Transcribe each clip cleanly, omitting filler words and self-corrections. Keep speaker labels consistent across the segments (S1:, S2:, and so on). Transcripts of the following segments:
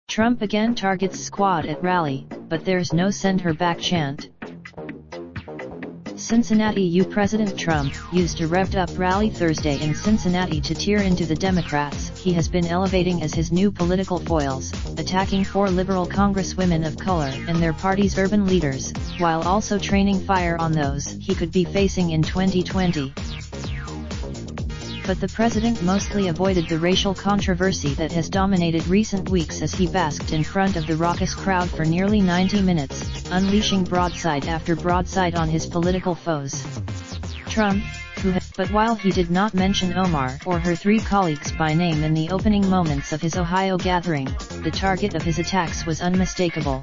S1: Trump again targets squad at rally, but there's no send her back chant. Cincinnati U. President Trump used a revved-up rally Thursday in Cincinnati to tear into the Democrats he has been elevating as his new political foils, attacking 4 liberal congresswomen of color and their party's urban leaders, while also training fire on those he could be facing in 2020. But the president mostly avoided the racial controversy that has dominated recent weeks as he basked in front of the raucous crowd for nearly 90 minutes, unleashing broadside after broadside on his political foes. Trump, but while he did not mention Omar or her 3 colleagues by name in the opening moments of his Ohio gathering, the target of his attacks was unmistakable.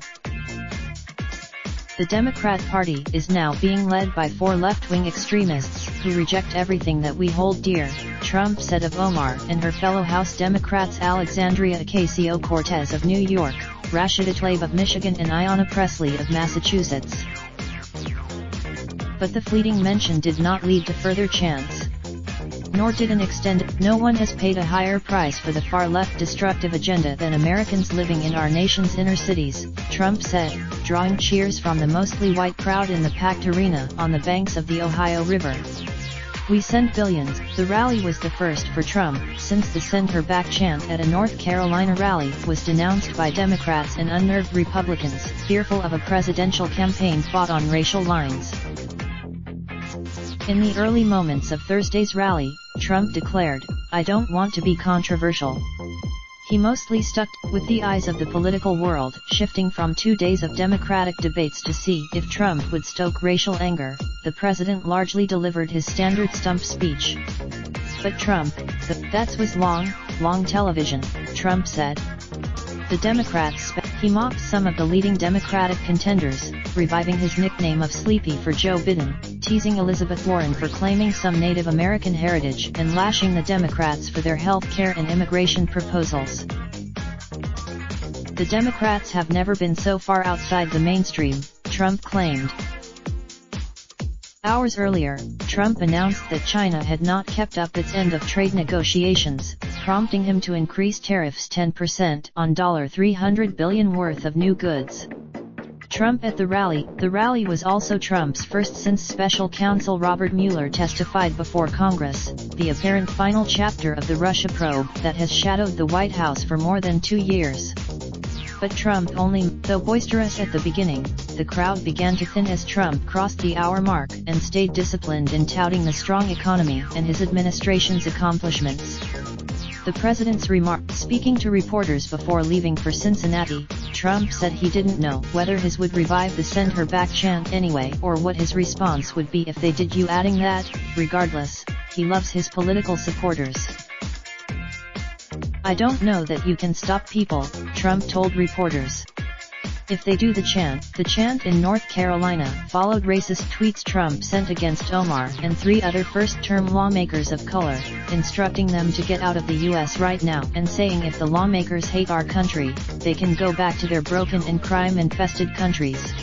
S1: The Democrat Party is now being led by 4 left-wing extremists who reject everything that we hold dear, Trump said of Omar and her fellow House Democrats Alexandria Ocasio-Cortez of New York, Rashida Tlaib of Michigan and Ayanna Pressley of Massachusetts. But the fleeting mention did not lead to further chants. Nor did an extended, no one has paid a higher price for the far-left destructive agenda than Americans living in our nation's inner cities, Trump said, drawing cheers from the mostly white crowd in the packed arena on the banks of the Ohio River. We sent billions. The rally was the first for Trump since the send her back chant at a North Carolina rally was denounced by Democrats and unnerved Republicans, fearful of a presidential campaign fought on racial lines. In the early moments of Thursday's rally, Trump declared, "I don't want to be controversial." He mostly stuck with the eyes of the political world, shifting from 2 days of Democratic debates to see if Trump would stoke racial anger. The president largely delivered his standard stump speech. But Trump, that was long television, Trump said. The Democrats, he mocked some of the leading Democratic contenders, reviving his nickname of Sleepy for Joe Biden, teasing Elizabeth Warren for claiming some Native American heritage and lashing the Democrats for their health care and immigration proposals. The Democrats have never been so far outside the mainstream, Trump claimed. Hours earlier, Trump announced that China had not kept up its end of trade negotiations, prompting him to increase tariffs 10% on $300 billion worth of new goods. Trump at the rally. The rally was also Trump's first since Special Counsel Robert Mueller testified before Congress, the apparent final chapter of the Russia probe that has shadowed the White House for more than 2 years. But Trump only, though boisterous at the beginning, the crowd began to thin as Trump crossed the hour mark and stayed disciplined in touting the strong economy and his administration's accomplishments. The president's remark, speaking to reporters before leaving for Cincinnati, Trump said he didn't know whether his would revive the send her back chant anyway or what his response would be if they did, you adding that, regardless, he loves his political supporters. "I don't know that you can stop people," Trump told reporters. If they do the chant in North Carolina followed racist tweets Trump sent against Omar and 3 other first-term lawmakers of color, instructing them to get out of the U.S. right now and saying if the lawmakers hate our country, they can go back to their broken and crime-infested countries.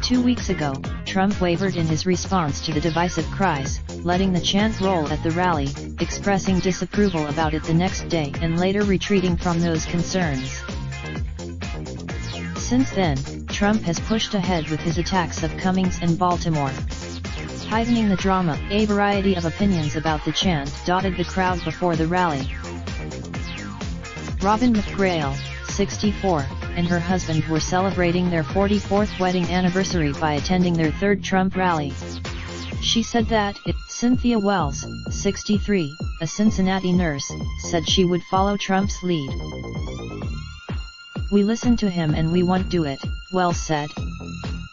S1: 2 weeks ago, Trump wavered in his response to the divisive cries, letting the chant roll at the rally, expressing disapproval about it the next day and later retreating from those concerns. Since then, Trump has pushed ahead with his attacks of Cummings and Baltimore. Heightening the drama, a variety of opinions about the chant dotted the crowd before the rally. Robin McGrail, 64, and her husband were celebrating their 44th wedding anniversary by attending their 3rd Trump rally. She said that, Cynthia Wells, 63, a Cincinnati nurse, said she would follow Trump's lead. "We listen to him and we won't do it," Wells said.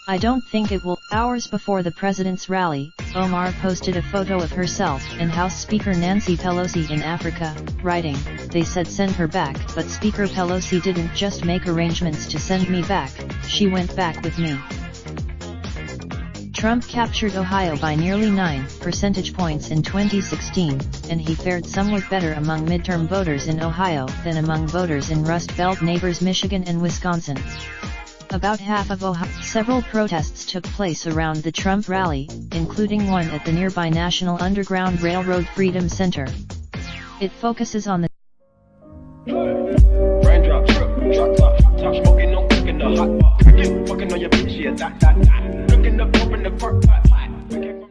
S1: "I don't think it will." Hours before the president's rally, Omar posted a photo of herself and House Speaker Nancy Pelosi in Africa, writing, "They said send her back, but Speaker Pelosi didn't just make arrangements to send me back, she went back with me." Trump captured Ohio by nearly 9 percentage points in 2016, and he fared somewhat better among midterm voters in Ohio than among voters in Rust Belt neighbors Michigan and Wisconsin. About half of Ohio. Several protests took place around the Trump rally, including one at the nearby National Underground Railroad Freedom Center. It focuses on the
S2: raindrop, drop top smoking, no cooking the hot pot. Fucking on your bitch, yeah, that. Looking up, open the park pot.